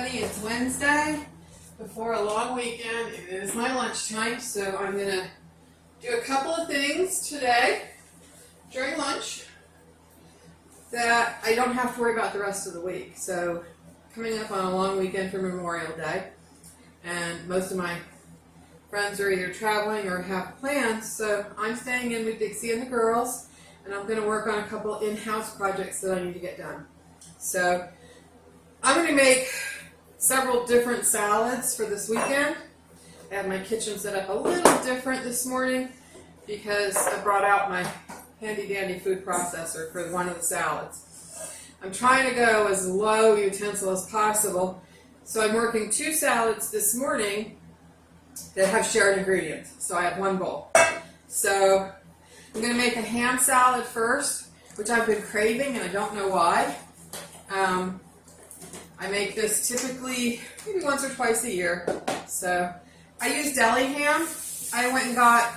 everybody. It's Wednesday before a long weekend. It is my lunchtime, so I'm going to do a couple of things today during lunch that I don't have to worry about the rest of the week. So coming up on a long weekend for Memorial Day, and most of my friends are either traveling or have plans, so I'm staying in with Dixie and the girls, and I'm going to work on a couple in-house projects that I need to get done. So I'm going to make several different salads for this weekend. I have my kitchen set up a little different this morning because I brought out my handy dandy food processor for one of the salads. I'm trying to go as low utensil as possible, so I'm working 2 salads this morning that have shared ingredients. So I have 1 bowl. So I'm going to make a ham salad first, which I've been craving and I don't know why. I make this typically maybe once or twice a year. So I use deli ham. I went and got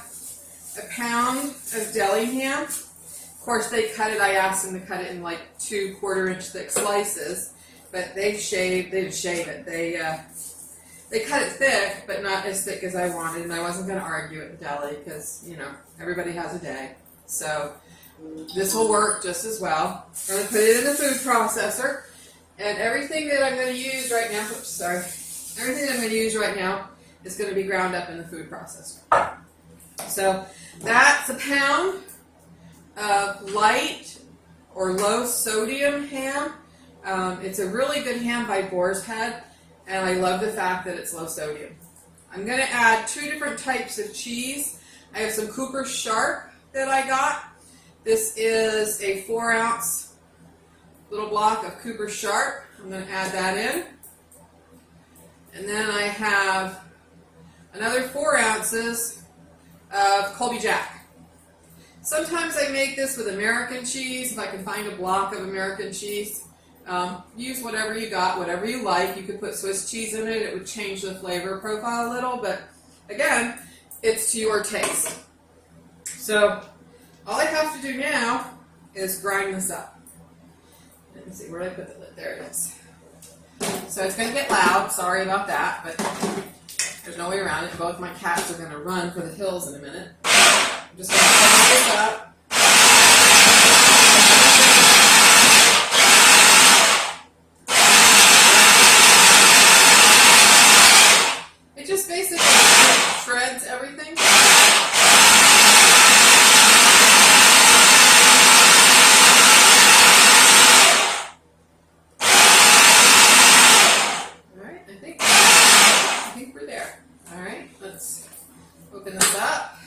a pound of deli ham. Of course, they cut it. I asked them to cut it in like 2 1/4-inch thick slices, but they didn't shave it. They cut it thick, but not as thick as I wanted, and I wasn't going to argue at the deli because, you know, everybody has a day. So this will work just as well. I'm going to put it in the food processor, and everything that I'm going to use right now, everything that I'm going to use right now is going to be ground up in the food processor. So that's a pound of light or low sodium ham. It's a really good ham by Boar's Head, and I love the fact that it's low sodium. I'm going to add 2 different types of cheese. I have some Cooper Sharp that I got. This is a 4-ounce little block of Cooper Sharp. I'm going to add that in. And then I have another 4 ounces of Colby Jack. Sometimes I make this with American cheese, if I can find a block of American cheese. Use whatever you got, whatever you like. You could put Swiss cheese in it. It would change the flavor profile a little, but again, it's to your taste. So all I have to do now is grind this up. Let me see, where did I put the lid? There it is. So it's going to get loud. Sorry about that, but there's no way around it. Both my cats are going to run for the hills in a minute. I'm just going to set this up. It just basically shreds everything. Alright, I think we're there. Alright, let's open this up.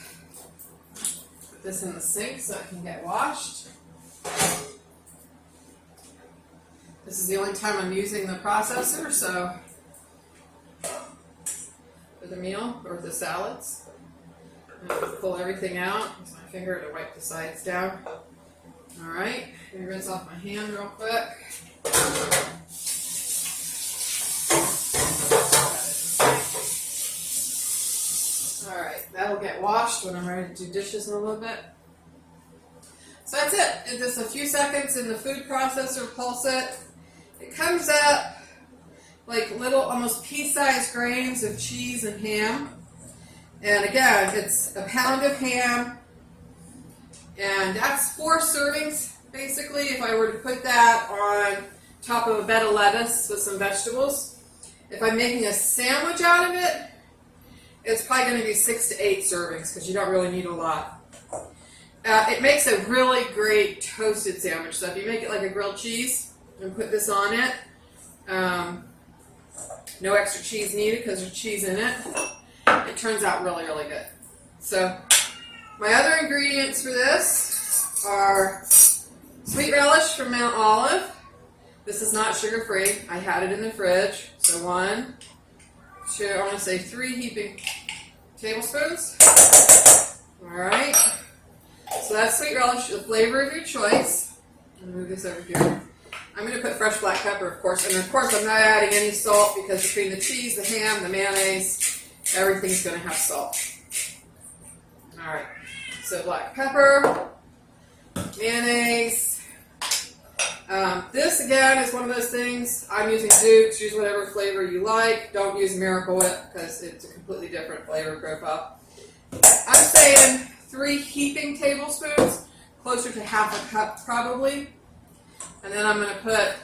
Put this in the sink so it can get washed. This is the only time I'm using the processor, so for the meal or the salads. I'm going to pull everything out. Use my finger to wipe the sides down. Alright, let me rinse off my hand real quick. Alright, that'll get washed when I'm ready to do dishes in a little bit. So that's it. It's just a few seconds in the food processor, pulse it. It comes up like little, almost pea-sized grains of cheese and ham. And again, it's a pound of ham. And that's 4 servings, basically, if I were to put that on top of a bed of lettuce with some vegetables. If I'm making a sandwich out of it, it's probably going to be 6 to 8 servings, because you don't really need a lot. It makes a really great toasted sandwich. So if you make it like a grilled cheese and put this on it, no extra cheese needed because there's cheese in it. It turns out really, really good. So my other ingredients for this are sweet relish from Mount Olive. This is not sugar-free. I had it in the fridge. So 1, 2, I want to say 3 heaping tablespoons. All right. So that's sweet relish, the flavor of your choice. I'm going to move this over here. I'm going to put fresh black pepper, of course. And of course, I'm not adding any salt because between the cheese, the ham, the mayonnaise, everything's going to have salt. All right. So black pepper, mayonnaise, This again is one of those things. I'm using Duke's. Use whatever flavor you like. Don't use Miracle Whip because it's a completely different flavor profile. I'm saying 3 heaping tablespoons, closer to half a cup probably. And then I'm going to put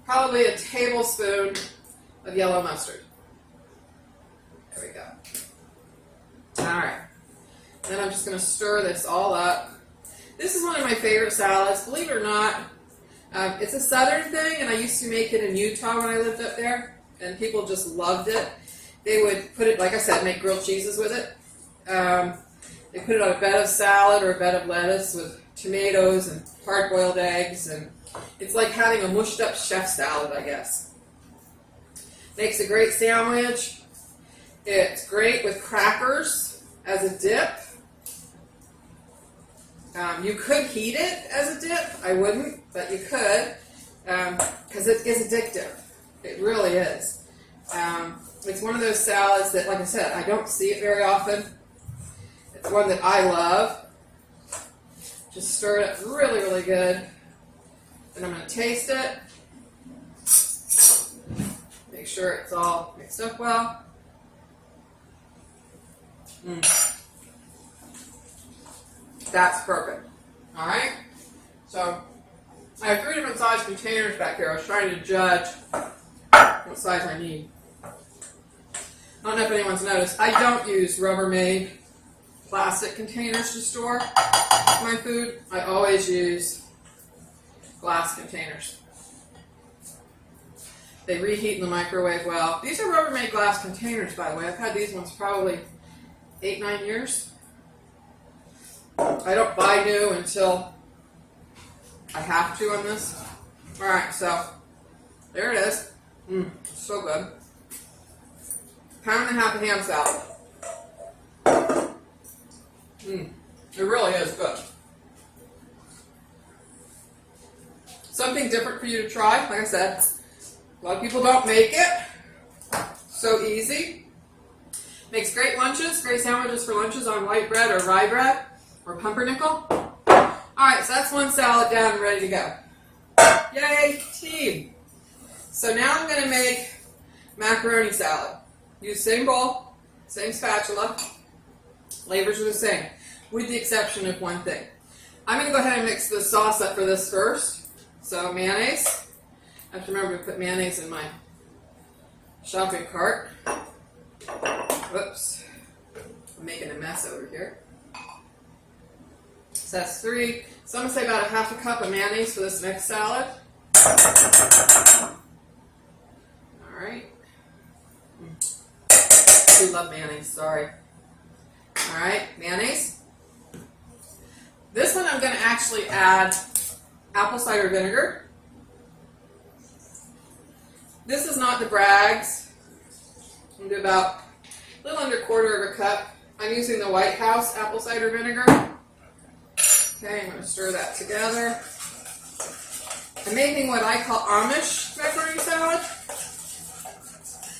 probably a tablespoon of yellow mustard. There we go. All right. Then I'm just going to stir this all up. This is one of my favorite salads. Believe it or not, it's a southern thing, and I used to make it in Utah when I lived up there, and people just loved it. They would put it, like I said, make grilled cheeses with it. They put it on a bed of salad or a bed of lettuce with tomatoes and hard-boiled eggs, and it's like having a mushed-up chef salad, I guess. Makes a great sandwich. It's great with crackers as a dip. You could heat it as a dip. I wouldn't, but you could, because it is addictive. It really is. It's one of those salads that, like I said, I don't see it very often. It's one that I love. Just stir it up really, really good. And I'm going to taste it. Make sure it's all mixed up well. That's perfect. All right. So I have 3 different size containers back here. I was trying to judge what size I need. I don't know if anyone's noticed. I don't use Rubbermaid plastic containers to store my food. I always use glass containers. They reheat in the microwave well. These are Rubbermaid glass containers, by the way. I've had these ones probably 8-9 years. I don't buy new until I have to on this. Alright, so there it is. So good. Pound and a half of ham salad. It really is good. Something different for you to try. Like I said, a lot of people don't make it. So easy. Makes great lunches, great sandwiches for lunches on white bread or rye bread. Or pumpernickel. Alright, so that's one salad down and ready to go. Yay, team! So now I'm going to make macaroni salad. Use same bowl, same spatula. Flavors are the same, with the exception of one thing. I'm going to go ahead and mix the sauce up for this first. So mayonnaise. I have to remember to put mayonnaise in my shopping cart. Whoops. I'm making a mess over here. So that's 3. So I'm going to say about a half a cup of mayonnaise for this next salad. Alright. I do love mayonnaise, sorry. Alright, mayonnaise. This one I'm going to actually add apple cider vinegar. This is not the Bragg's. I'm going to do about a little under 1/4 of a cup. I'm using the White House apple cider vinegar. Okay, I'm going to stir that together. I'm making what I call Amish macaroni salad.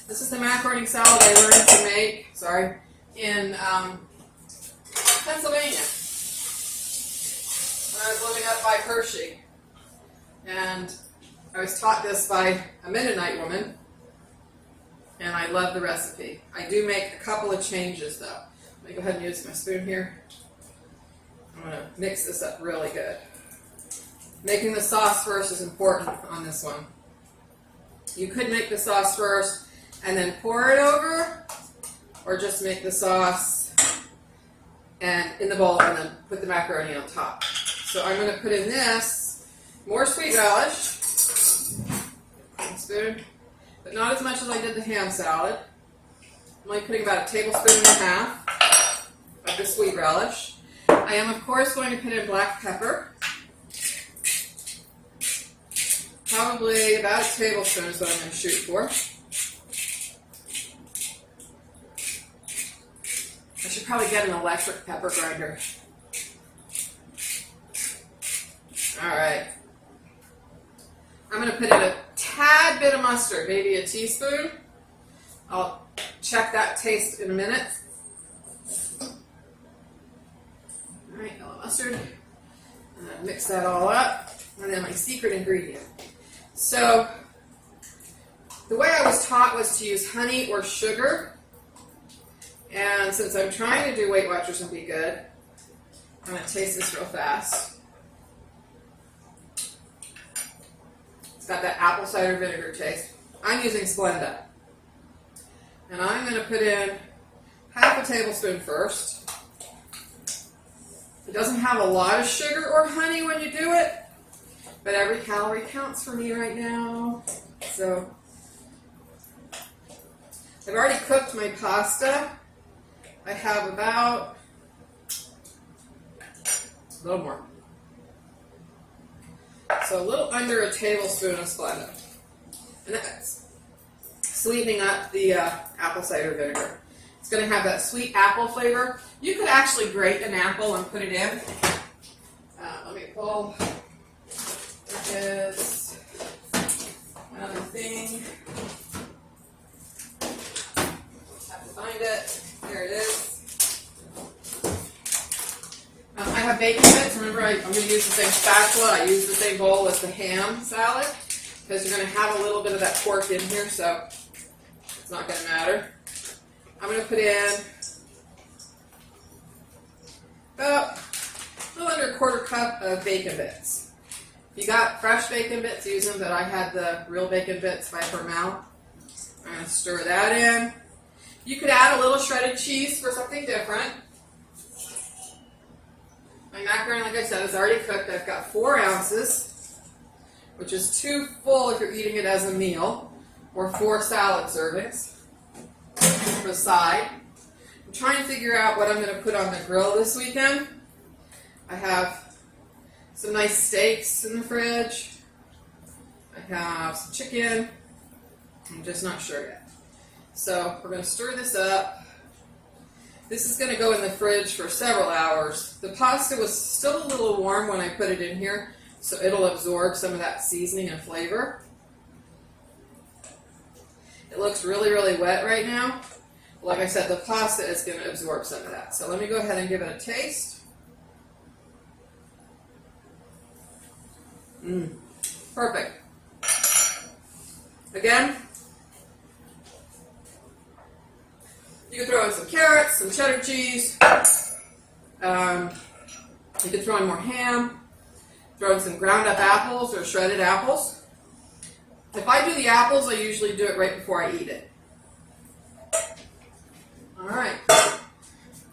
This is the macaroni salad I learned to make, in Pennsylvania. When I was living up by Hershey. And I was taught this by a Mennonite woman, and I love the recipe. I do make a couple of changes, though. Let me go ahead and use my spoon here. I'm going to mix this up really good. Making the sauce first is important on this one. You could make the sauce first and then pour it over, or just make the sauce and in the bowl and then put the macaroni on top. So I'm going to put in this more sweet relish, spoon, but not as much as I did the ham salad. I'm only putting about a tablespoon and a half of the sweet relish. I am, of course, going to put in black pepper. Probably about a tablespoon is what I'm going to shoot for. I should probably get an electric pepper grinder. Alright. I'm going to put in a tad bit of mustard, maybe a teaspoon. I'll check that taste in a minute. Alright, yellow mustard. And then mix that all up. And then my secret ingredient. So the way I was taught was to use honey or sugar. And since I'm trying to do Weight Watchers and be good, I'm going to taste this real fast. It's got that apple cider vinegar taste. I'm using Splenda. And I'm going to put in half a tablespoon first. It doesn't have a lot of sugar or honey when you do it, but every calorie counts for me right now. So I've already cooked my pasta. I have about a little more. So a little under a tablespoon of Splenda. And that's sweetening up the apple cider vinegar. It's going to have that sweet apple flavor. You could actually grate an apple and put it in. Let me pull. There is another thing. Have to find it. Here it is. I have bacon bits. Remember, I'm going to use the same spatula. I use the same bowl as the ham salad because you're going to have a little bit of that pork in here, so it's not going to matter. I'm going to put in about a little under a quarter cup of bacon bits. If you got fresh bacon bits, use them, but I had the real bacon bits by Hormel. I'm going to stir that in. You could add a little shredded cheese for something different. My macaroni, like I said, is already cooked. I've got 4 ounces, which is too full if you're eating it as a meal, or 4 salad servings for the side. I'm trying to figure out what I'm going to put on the grill this weekend. I have some nice steaks in the fridge. I have some chicken. I'm just not sure yet. So we're going to stir this up. This is going to go in the fridge for several hours. The pasta was still a little warm when I put it in here, so it'll absorb some of that seasoning and flavor. It looks really, really wet right now. Like I said, the pasta is going to absorb some of that. So let me go ahead and give it a taste. Perfect. Again, you can throw in some carrots, some cheddar cheese. You can throw in more ham. Throw in some ground up apples or shredded apples. If I do the apples, I usually do it right before I eat it. Alright,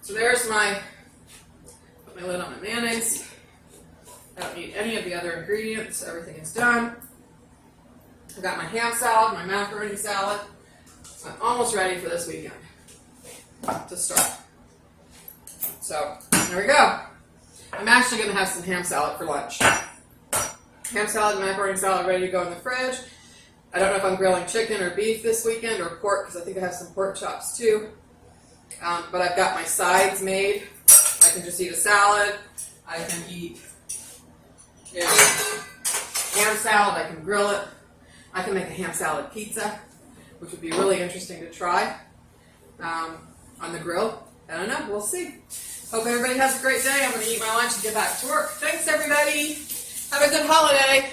so there's put my lid on my mayonnaise. I don't need any of the other ingredients, everything is done. I've got my ham salad, my macaroni salad. I'm almost ready for this weekend to start. So, there we go. I'm actually going to have some ham salad for lunch. Ham salad and macaroni salad ready to go in the fridge. I don't know if I'm grilling chicken or beef this weekend or pork because I think I have some pork chops too. But I've got my sides made. I can just eat a salad. I can eat ham salad. I can grill it. I can make a ham salad pizza, which would be really interesting to try on the grill. I don't know. We'll see. Hope everybody has a great day. I'm going to eat my lunch and get back to work. Thanks, everybody. Have a good holiday.